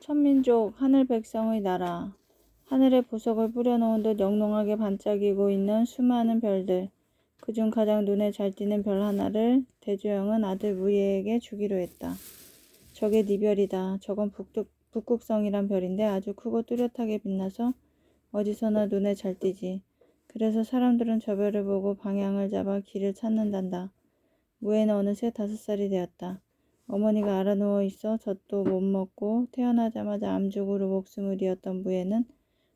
천민족 하늘 백성의 나라. 하늘에 보석을 뿌려놓은 듯 영롱하게 반짝이고 있는 수많은 별들. 그중 가장 눈에 잘 띄는 별 하나를 대조영은 아들 무예에게 주기로 했다. 저게 네 별이다. 저건 북극성이란 별인데 아주 크고 뚜렷하게 빛나서 어디서나 눈에 잘 띄지. 그래서 사람들은 저 별을 보고 방향을 잡아 길을 찾는단다. 무예는 어느새 5살이 되었다. 어머니가 알아누워 있어 젖도 못 먹고 태어나자마자 암죽으로 목숨을 잃었던 무예는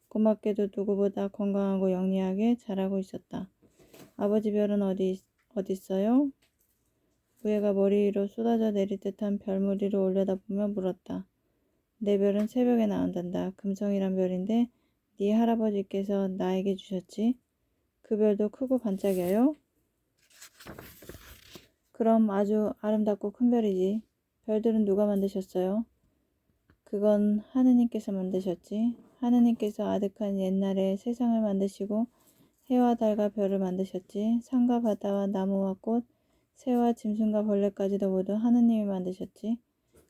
고맙게도 누구보다 건강하고 영리하게 자라고 있었다. 아버지 별은 어딨어요? 무예가 머리 위로 쏟아져 내릴 듯한 별무리를 올려다보며 물었다. 내 별은 새벽에 나온단다. 금성이란 별인데 네 할아버지께서 나에게 주셨지. 그 별도 크고 반짝여요? 그럼 아주 아름답고 큰 별이지. 별들은 누가 만드셨어요? 그건 하느님께서 만드셨지. 하느님께서 아득한 옛날에 세상을 만드시고 해와 달과 별을 만드셨지. 산과 바다와 나무와 꽃, 새와 짐승과 벌레까지도 모두 하느님이 만드셨지.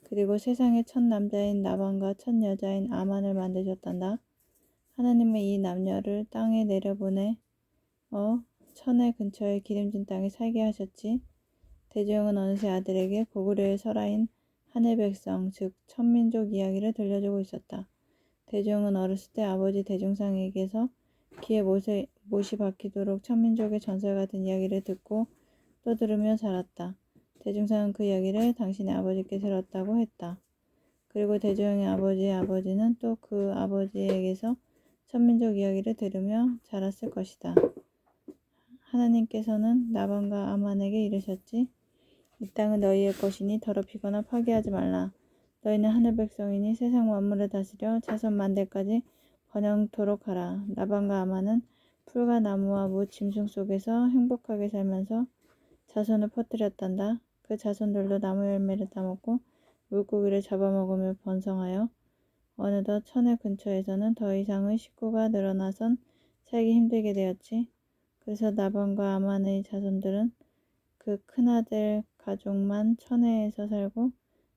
그리고 세상의 첫 남자인 나반과 첫 여자인 아만을 만드셨단다. 하느님은 이 남녀를 땅에 내려보내 천해 근처의 기름진 땅에 살게 하셨지. 대조영은 어느새 아들에게 고구려의 설아인 하늘 백성, 즉 천민족 이야기를 들려주고 있었다. 대조영은 어렸을 때 아버지 대종상에게서 귀에 못이 박히도록 천민족의 전설 같은 이야기를 듣고 또 들으며 자랐다. 대종상은 그 이야기를 당신의 아버지께 들었다고 했다. 그리고 대조영의 아버지의 아버지는 또 그 아버지에게서 천민족 이야기를 들으며 자랐을 것이다. 하나님께서는 나반과 아만에게 이르셨지. 이 땅은 너희의 것이니 더럽히거나 파괴하지 말라. 너희는 하늘 백성이니 세상 만물을 다스려 자손 만대까지 번영토록 하라. 나반과 아만은 풀과 나무와 무 짐승 속에서 행복하게 살면서 자손을 퍼뜨렸단다. 그 자손들도 나무 열매를 따먹고 물고기를 잡아먹으며 번성하여 어느덧 천해 근처에서는 더 이상의 식구가 늘어나선 살기 힘들게 되었지. 그래서 나반과 아만의 자손들은 그 큰아들 가족만 천해에서 살고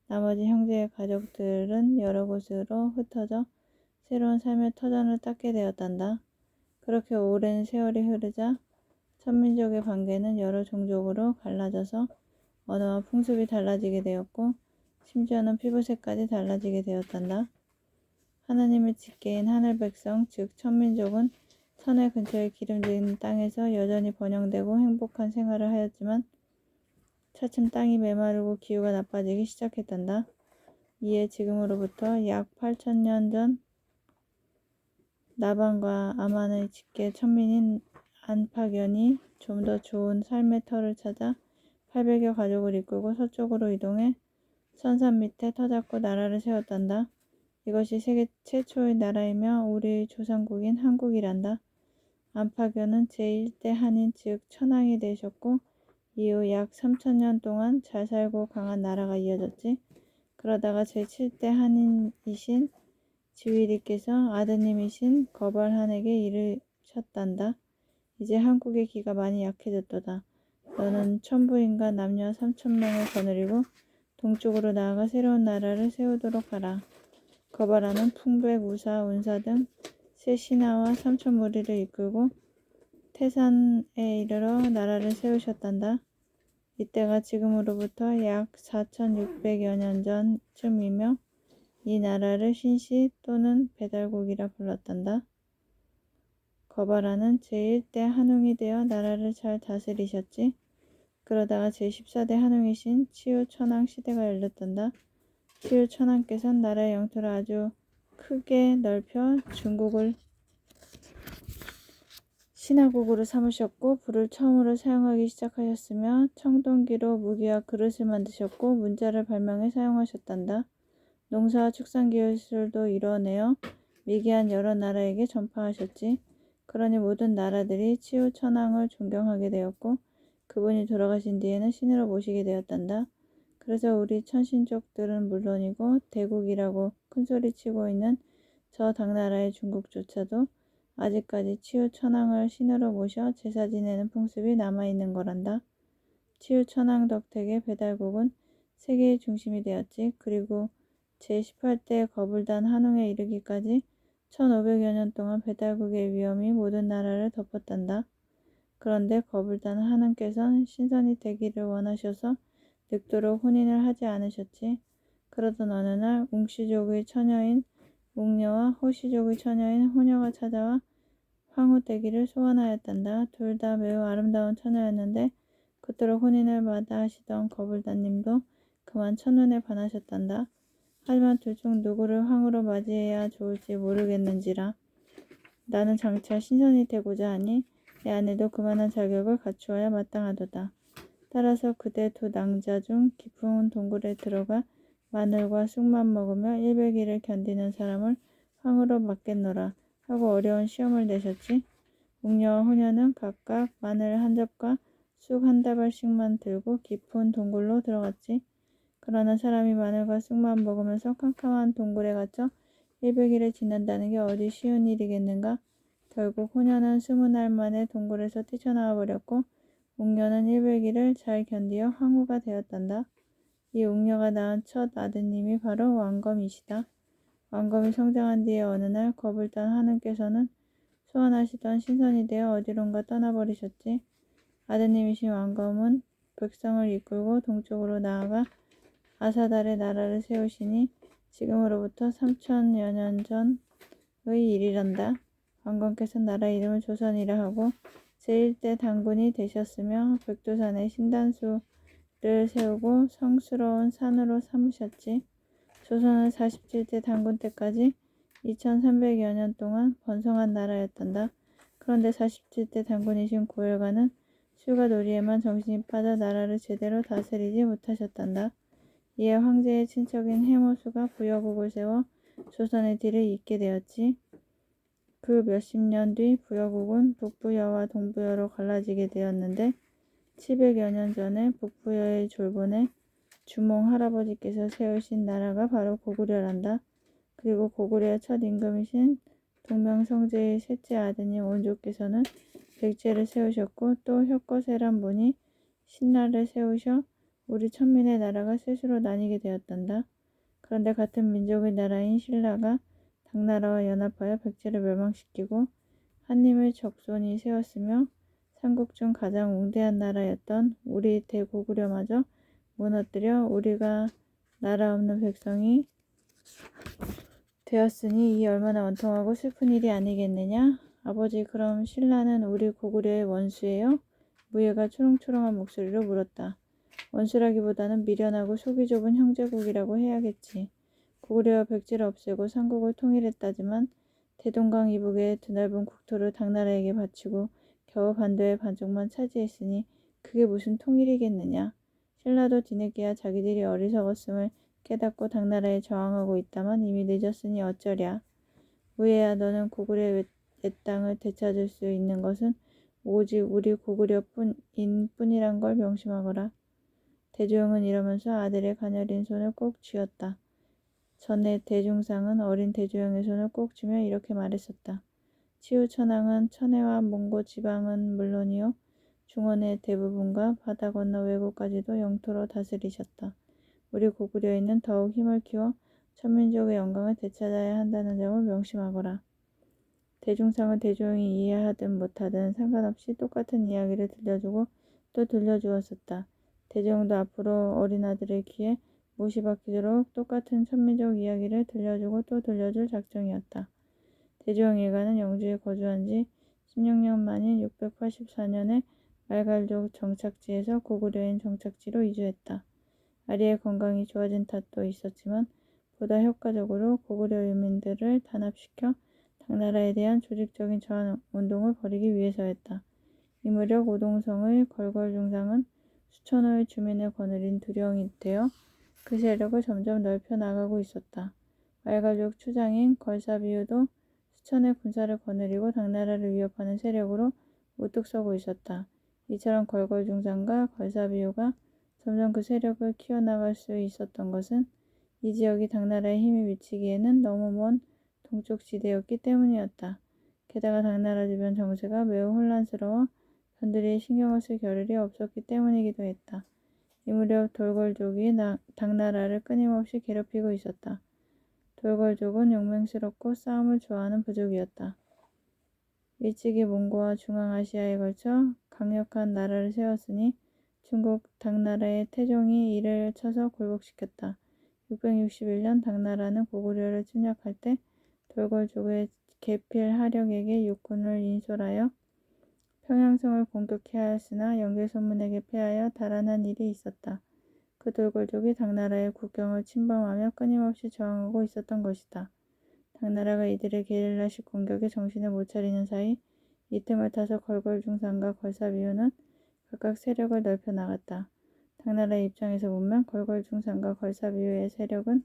나머지 형제의 가족들은 여러 곳으로 흩어져 새로운 삶의 터전을 닦게 되었단다. 그렇게 오랜 세월이 흐르자 천민족의 관계는 여러 종족으로 갈라져서 언어와 풍습이 달라지게 되었고 심지어는 피부색까지 달라지게 되었단다. 하나님의 직계인 하늘 백성, 즉 천민족은 천해 근처의 기름진 땅에서 여전히 번영되고 행복한 생활을 하였지만 차츰 땅이 메마르고 기후가 나빠지기 시작했단다. 이에 지금으로부터 약 8,000년 전 나반과 아만의 직계 천민인 안파견이 좀 더 좋은 삶의 터를 찾아 800여 가족을 이끌고 서쪽으로 이동해 선산 밑에 터 잡고 나라를 세웠단다. 이것이 세계 최초의 나라이며 우리의 조상국인 한국이란다. 안파견은 제1대 한인 즉 천황이 되셨고 이후 약 3,000년 동안 잘 살고 강한 나라가 이어졌지. 그러다가 제7대 한인이신 지위리께서 아드님이신 거발한에게 이르셨단다. 이제 한국의 기가 많이 약해졌도다. 너는 천부인과 남녀 3,000명을 거느리고 동쪽으로 나아가 새로운 나라를 세우도록 하라. 거발한은 풍백, 우사, 운사 등 세 신하와 3천 무리를 이끌고 태산에 이르러 나라를 세우셨단다. 이때가 지금으로부터 약 4,600여 년 전쯤이며 이 나라를 신시 또는 배달국이라 불렀단다. 거발한은 제1대 한웅이 되어 나라를 잘 다스리셨지. 그러다가 제14대 한웅이신 치유천황 시대가 열렸단다. 치유천황께서는 나라의 영토를 아주 크게 넓혀 중국을 신화국으로 삼으셨고 불을 처음으로 사용하기 시작하셨으며 청동기로 무기와 그릇을 만드셨고 문자를 발명해 사용하셨단다. 농사와 축산 기술도 이뤄내어 미개한 여러 나라에게 전파하셨지. 그러니 모든 나라들이 치유천황을 존경하게 되었고 그분이 돌아가신 뒤에는 신으로 모시게 되었단다. 그래서 우리 천신족들은 물론이고 대국이라고 큰소리치고 있는 저 당나라의 중국조차도 아직까지 치유천황을 신으로 모셔 제사 지내는 풍습이 남아있는 거란다. 치유천황 덕택에 배달국은 세계의 중심이 되었지. 그리고 제18대 거불단 한웅에 이르기까지 1500여 년 동안 배달국의 위험이 모든 나라를 덮었단다. 그런데 거불단 한웅께서는 신선이 되기를 원하셔서 늙도록 혼인을 하지 않으셨지. 그러던 어느 날 웅씨족의 처녀인 웅녀와 호씨족의 처녀인 호녀가 찾아와 황후되기를 소원하였단다. 둘 다 매우 아름다운 처녀였는데 그토록 혼인을 마다하시던 거불단님도 그만 첫눈에 반하셨단다. 하지만 둘 중 누구를 황후로 맞이해야 좋을지 모르겠는지라. 나는 장차 신선이 되고자 하니 내 아내도 그만한 자격을 갖추어야 마땅하도다. 따라서 그대 두 낭자 중 깊은 동굴에 들어가 마늘과 쑥만 먹으며 100일을 견디는 사람을 황후로 맡겠노라 하고 어려운 시험을 내셨지. 웅녀와 호녀는 각각 마늘 한 접과 쑥 한 다발씩만 들고 깊은 동굴로 들어갔지. 그러나 사람이 마늘과 쑥만 먹으면서 캄캄한 동굴에 갇혀 100일을 지낸다는 게 어디 쉬운 일이겠는가. 결국 호녀는 20날 만에 동굴에서 뛰쳐나와 버렸고 웅녀는 100일을 잘 견디어 황후가 되었단다. 이 웅녀가 낳은 첫 아드님이 바로 왕검이시다. 왕검이 성장한 뒤에 어느 날 거불단 하느님께서는 소원하시던 신선이 되어 어디론가 떠나버리셨지. 아드님이신 왕검은 백성을 이끌고 동쪽으로 나아가 아사달의 나라를 세우시니 지금으로부터 3000여 년 전의 일이란다. 왕검께서 나라 이름을 조선이라 하고 제1대 단군이 되셨으며 백두산에 신단수를 세우고 성스러운 산으로 삼으셨지. 조선은 47대 단군 때까지 2300여 년 동안 번성한 나라였단다. 그런데 47대 단군이신 고열가는 술과 놀이에만 정신이 빠져 나라를 제대로 다스리지 못하셨단다. 이에 황제의 친척인 해모수가 부여국을 세워 조선의 뒤를 잇게 되었지. 그 몇십 년 뒤 부여국은 북부여와 동부여로 갈라지게 되었는데 700여 년 전에 북부여의 졸본에 주몽 할아버지께서 세우신 나라가 바로 고구려란다. 그리고 고구려의 첫 임금이신 동명성제의 셋째 아드님 원조께서는 백제를 세우셨고 또 혁거세란 분이 신라를 세우셔 우리 천민의 나라가 셋으로 나뉘게 되었단다. 그런데 같은 민족의 나라인 신라가 당나라와 연합하여 백제를 멸망시키고 한림을 적손이 세웠으며 삼국 중 가장 웅대한 나라였던 우리 대고구려마저 무너뜨려 우리가 나라 없는 백성이 되었으니 이 얼마나 원통하고 슬픈 일이 아니겠느냐. 아버지, 그럼 신라는 우리 고구려의 원수예요? 무예가 초롱초롱한 목소리로 물었다. 원수라기보다는 미련하고 속이 좁은 형제국이라고 해야겠지. 고구려와 백제를 없애고 삼국을 통일했다지만 대동강 이북의 드넓은 국토를 당나라에게 바치고 겨우 반도의 반쪽만 차지했으니 그게 무슨 통일이겠느냐. 신라도 뒤늦게야 자기들이 어리석었음을 깨닫고 당나라에 저항하고 있다만 이미 늦었으니 어쩌랴. 무예야, 너는 고구려의 땅을 되찾을 수 있는 것은 오직 우리 고구려뿐인 뿐이란 걸 명심하거라. 대조영은 이러면서 아들의 가녀린 손을 꼭 쥐었다. 전에 대중상은 어린 대조영의 손을 꼭 쥐며 이렇게 말했었다. 치우천왕은 천해와 몽고 지방은 물론이요 중원의 대부분과 바다 건너 외국까지도 영토로 다스리셨다. 우리 고구려인은 더욱 힘을 키워 천민족의 영광을 되찾아야 한다는 점을 명심하거라. 대중상은 대조영이 이해하든 못하든 상관없이 똑같은 이야기를 들려주고 또 들려주었었다. 대조영도 앞으로 어린 아들의 귀에 못이 박히도록 똑같은 천민족 이야기를 들려주고 또 들려줄 작정이었다. 대조영 일가는 영주에 거주한 지 16년 만인 684년에 말갈족 정착지에서 고구려인 정착지로 이주했다. 아리의 건강이 좋아진 탓도 있었지만 보다 효과적으로 고구려 유민들을 단합시켜 당나라에 대한 조직적인 저항 운동을 벌이기 위해서였다. 이 무렵 오동성의 걸걸중상은 수천호의 주민을 거느린 두령이 되어 그 세력을 점점 넓혀 나가고 있었다. 말갈족 추장인 걸사비유도 수천의 군사를 거느리고 당나라를 위협하는 세력으로 우뚝 서고 있었다. 이처럼 걸걸중상과 걸사비유가 점점 그 세력을 키워나갈 수 있었던 것은 이 지역이 당나라에 힘이 미치기에는 너무 먼 동쪽 지대였기 때문이었다. 게다가 당나라 주변 정세가 매우 혼란스러워 전들이 신경을 쓸 겨를이 없었기 때문이기도 했다. 이 무렵 돌궐족이 당나라를 끊임없이 괴롭히고 있었다. 돌궐족은 용맹스럽고 싸움을 좋아하는 부족이었다. 일찍이 몽고와 중앙아시아에 걸쳐 강력한 나라를 세웠으니 중국 당나라의 태종이 이를 쳐서 굴복시켰다. 661년 당나라는 고구려를 침략할 때 돌궐족의 계필 하력에게 육군을 인솔하여 평양성을 공격해야 하였으나 영계소문에게 패하여 달아난 일이 있었다. 그 돌궐족이 당나라의 국경을 침범하며 끊임없이 저항하고 있었던 것이다. 당나라가 이들의 게릴라식 공격에 정신을 못 차리는 사이 이 틈을 타서 걸걸중산과 걸사비우는 각각 세력을 넓혀 나갔다. 당나라의 입장에서 보면 걸걸중산과 걸사비우의 세력은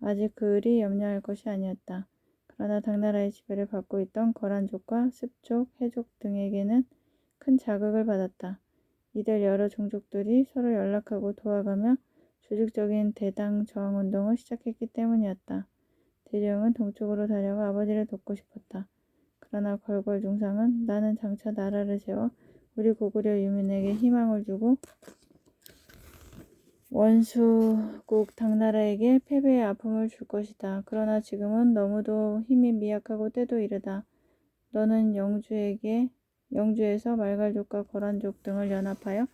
아직 그리 염려할 것이 아니었다. 그러나 당나라의 지배를 받고 있던 거란족과 습족, 해족 등에게는 큰 자극을 받았다. 이들 여러 종족들이 서로 연락하고 도와가며 조직적인 대당 저항운동을 시작했기 때문이었다. 대종은 동쪽으로 달려가 아버지를 돕고 싶었다. 그러나 걸걸중상은 나는 장차 나라를 세워 우리 고구려 유민에게 희망을 주고 원수국 당나라에게 패배의 아픔을 줄 것이다. 그러나 지금은 너무도 힘이 미약하고 때도 이르다. 너는 영주에서 말갈족과 거란족 등을 연합하여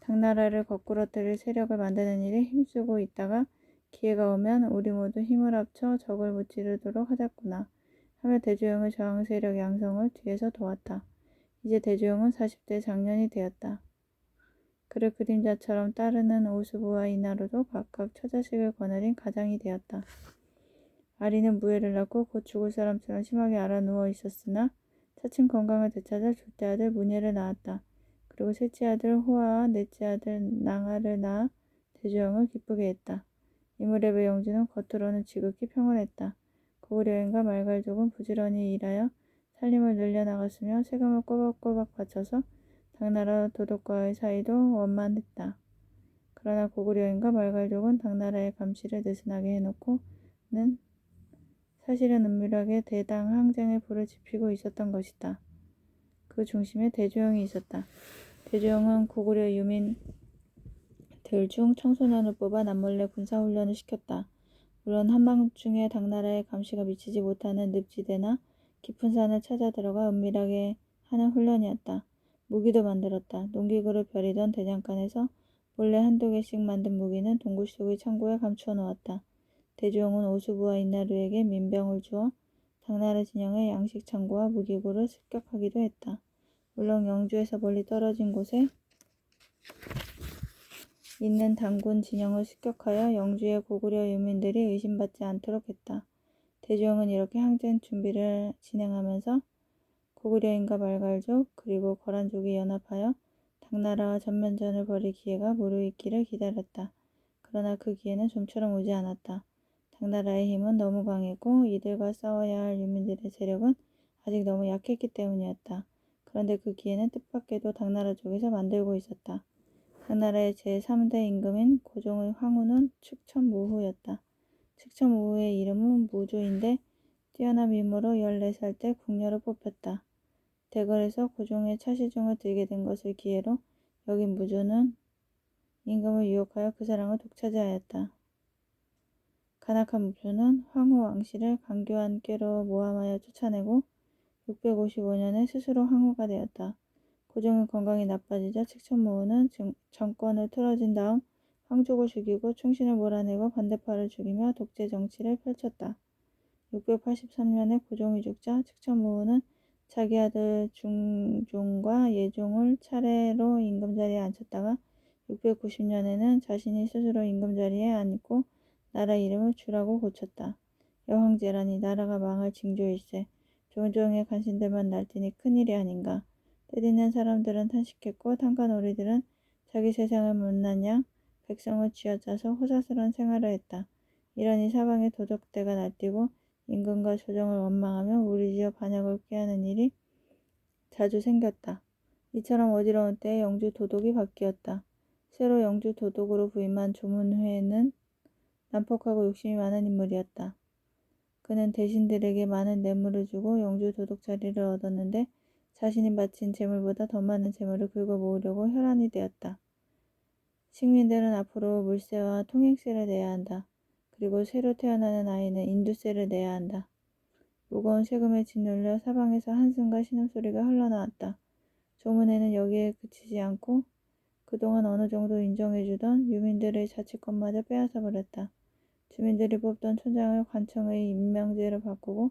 당나라를 거꾸러뜨릴 세력을 만드는 일에 힘쓰고 있다가 기회가 오면 우리 모두 힘을 합쳐 적을 무찌르도록 하자꾸나 하며 대조영의 저항 세력 양성을 뒤에서 도왔다. 이제 대조영은 40대 장년이 되었다. 그를 그림자처럼 따르는 오수부와 이나루도 각각 처자식을 거느린 가장이 되었다. 아리는 무예를 낳고 곧 죽을 사람처럼 심하게 앓아 누워 있었으나 차츰 건강을 되찾아 둘째 아들 문예를 낳았다. 그리고 셋째 아들 호아와 넷째 아들 낭아를 낳아 대조영을 기쁘게 했다. 이무렵의 영주는 겉으로는 지극히 평온했다. 고구려인과 말갈족은 부지런히 일하여 살림을 늘려나갔으며 세금을 꼬박꼬박 바쳐서 당나라 도독과의 사이도 원만했다. 그러나 고구려인과 말갈족은 당나라의 감시를 느슨하게 해놓고는 사실은 은밀하게 대당 항쟁의 불을 지피고 있었던 것이다. 그 중심에 대조영이 있었다. 대조영은 고구려 유민들 중 청소년을 뽑아 남몰래 군사훈련을 시켰다. 물론 한밤중에 당나라의 감시가 미치지 못하는 늪지대나 깊은 산을 찾아 들어가 은밀하게 하는 훈련이었다. 무기도 만들었다. 농기구를 벼리던 대장간에서 몰래 한두 개씩 만든 무기는 동굴 속의 창고에 감추어 놓았다. 대조영은 오수부와 인나루에게 민병을 주어 당나라 진영의 양식 창고와 무기고를 습격하기도 했다. 물론 영주에서 멀리 떨어진 곳에 있는 당군 진영을 습격하여 영주의 고구려 유민들이 의심받지 않도록 했다. 대조영은 이렇게 항쟁 준비를 진행하면서 고구려인과 말갈족 그리고 거란족이 연합하여 당나라와 전면전을 벌일 기회가 무르익기를 기다렸다. 그러나 그 기회는 좀처럼 오지 않았다. 당나라의 힘은 너무 강했고 이들과 싸워야 할 유민들의 세력은 아직 너무 약했기 때문이었다. 그런데 그 기회는 뜻밖에도 당나라 쪽에서 만들고 있었다. 당나라의 제3대 임금인 고종의 황후는 측천무후였다. 측천무후의 이름은 무조인데 뛰어난 미모로 14살 때 궁녀로 뽑혔다. 대궐에서 고종의 차시중을 들게 된 것을 기회로 여긴 무조는 임금을 유혹하여 그 사랑을 독차지하였다. 간악한 무조는 황후 왕씨를 강교한 꾀로 모함하여 쫓아내고 655년에 스스로 황후가 되었다. 고종의 건강이 나빠지자 측천무후는 정권을 틀어진 다음 황족을 죽이고 충신을 몰아내고 반대파를 죽이며 독재 정치를 펼쳤다. 683년에 고종이 죽자 측천무후는 자기 아들 중종과 예종을 차례로 임금자리에 앉혔다가 690년에는 자신이 스스로 임금자리에 앉고 나라 이름을 주라고 고쳤다. 여황제라니 나라가 망할 징조일세. 종종의 간신들만 날뛰니 큰일이 아닌가. 때리는 사람들은 탄식했고 탄간오리들은 자기 세상을 못난 양 백성을 쥐어짜서 호사스러운 생활을 했다. 이러니 사방에 도적대가 날뛰고 임금과 조정을 원망하며 무리지어 반역을 꾀하는 일이 자주 생겼다. 이처럼 어지러운 때에 영주 도독이 바뀌었다. 새로 영주 도독으로 부임한 조문회는 난폭하고 욕심이 많은 인물이었다. 그는 대신들에게 많은 뇌물을 주고 영주 도독 자리를 얻었는데 자신이 바친 재물보다 더 많은 재물을 긁어 모으려고 혈안이 되었다. 식민들은 앞으로 물세와 통행세를 내야 한다. 그리고 새로 태어나는 아이는 인두세를 내야 한다. 무거운 세금에 짓눌려 사방에서 한숨과 신음소리가 흘러나왔다. 조문회는 여기에 그치지 않고 그동안 어느 정도 인정해주던 유민들의 자치권마저 빼앗아 버렸다. 주민들이 뽑던 촌장을 관청의 임명제로 바꾸고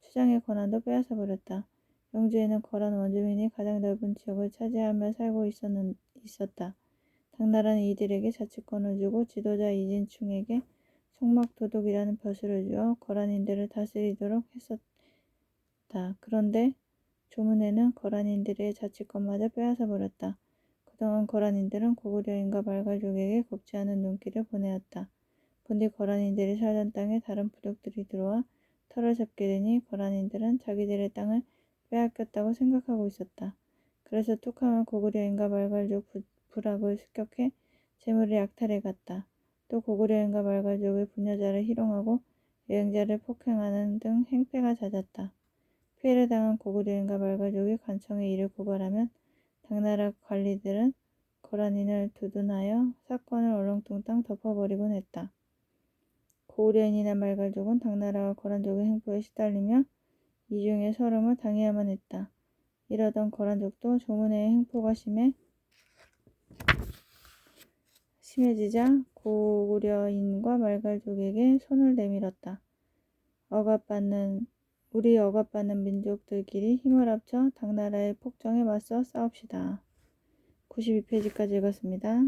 추장의 권한도 빼앗아 버렸다. 영주에는 거란 원주민이 가장 넓은 지역을 차지하며 살고 있었다. 당나라는 이들에게 자치권을 주고 지도자 이진충에게 송막도독이라는 벼슬을 주어 거란인들을 다스리도록 했었다. 그런데 조문에는 거란인들의 자치권마저 빼앗아 버렸다. 그동안 거란인들은 고구려인과 말갈족에게 곱지 않은 눈길을 보내었다. 본디 거란인들이 살던 땅에 다른 부족들이 들어와 터를 잡게 되니 거란인들은 자기들의 땅을 빼앗겼다고 생각하고 있었다. 그래서 툭하면 고구려인과 말갈족 부락을 습격해 재물을 약탈해갔다. 또 고구려인과 말갈족의 부녀자를 희롱하고 여행자를 폭행하는 등 행패가 잦았다. 피해를 당한 고구려인과 말갈족이 관청에 이를 고발하면 당나라 관리들은 거란인을 두둔하여 사건을 얼렁뚱땅 덮어버리곤 했다. 고구려인이나 말갈족은 당나라와 거란족의 행포에 시달리며 이중의 서름을 당해야만 했다. 이러던 거란족도 조문회의 행포가 심해지자 고구려인과 말갈족에게 손을 내밀었다. 우리 억압받는 민족들끼리 힘을 합쳐 당나라의 폭정에 맞서 싸웁시다. 92페이지까지 읽었습니다.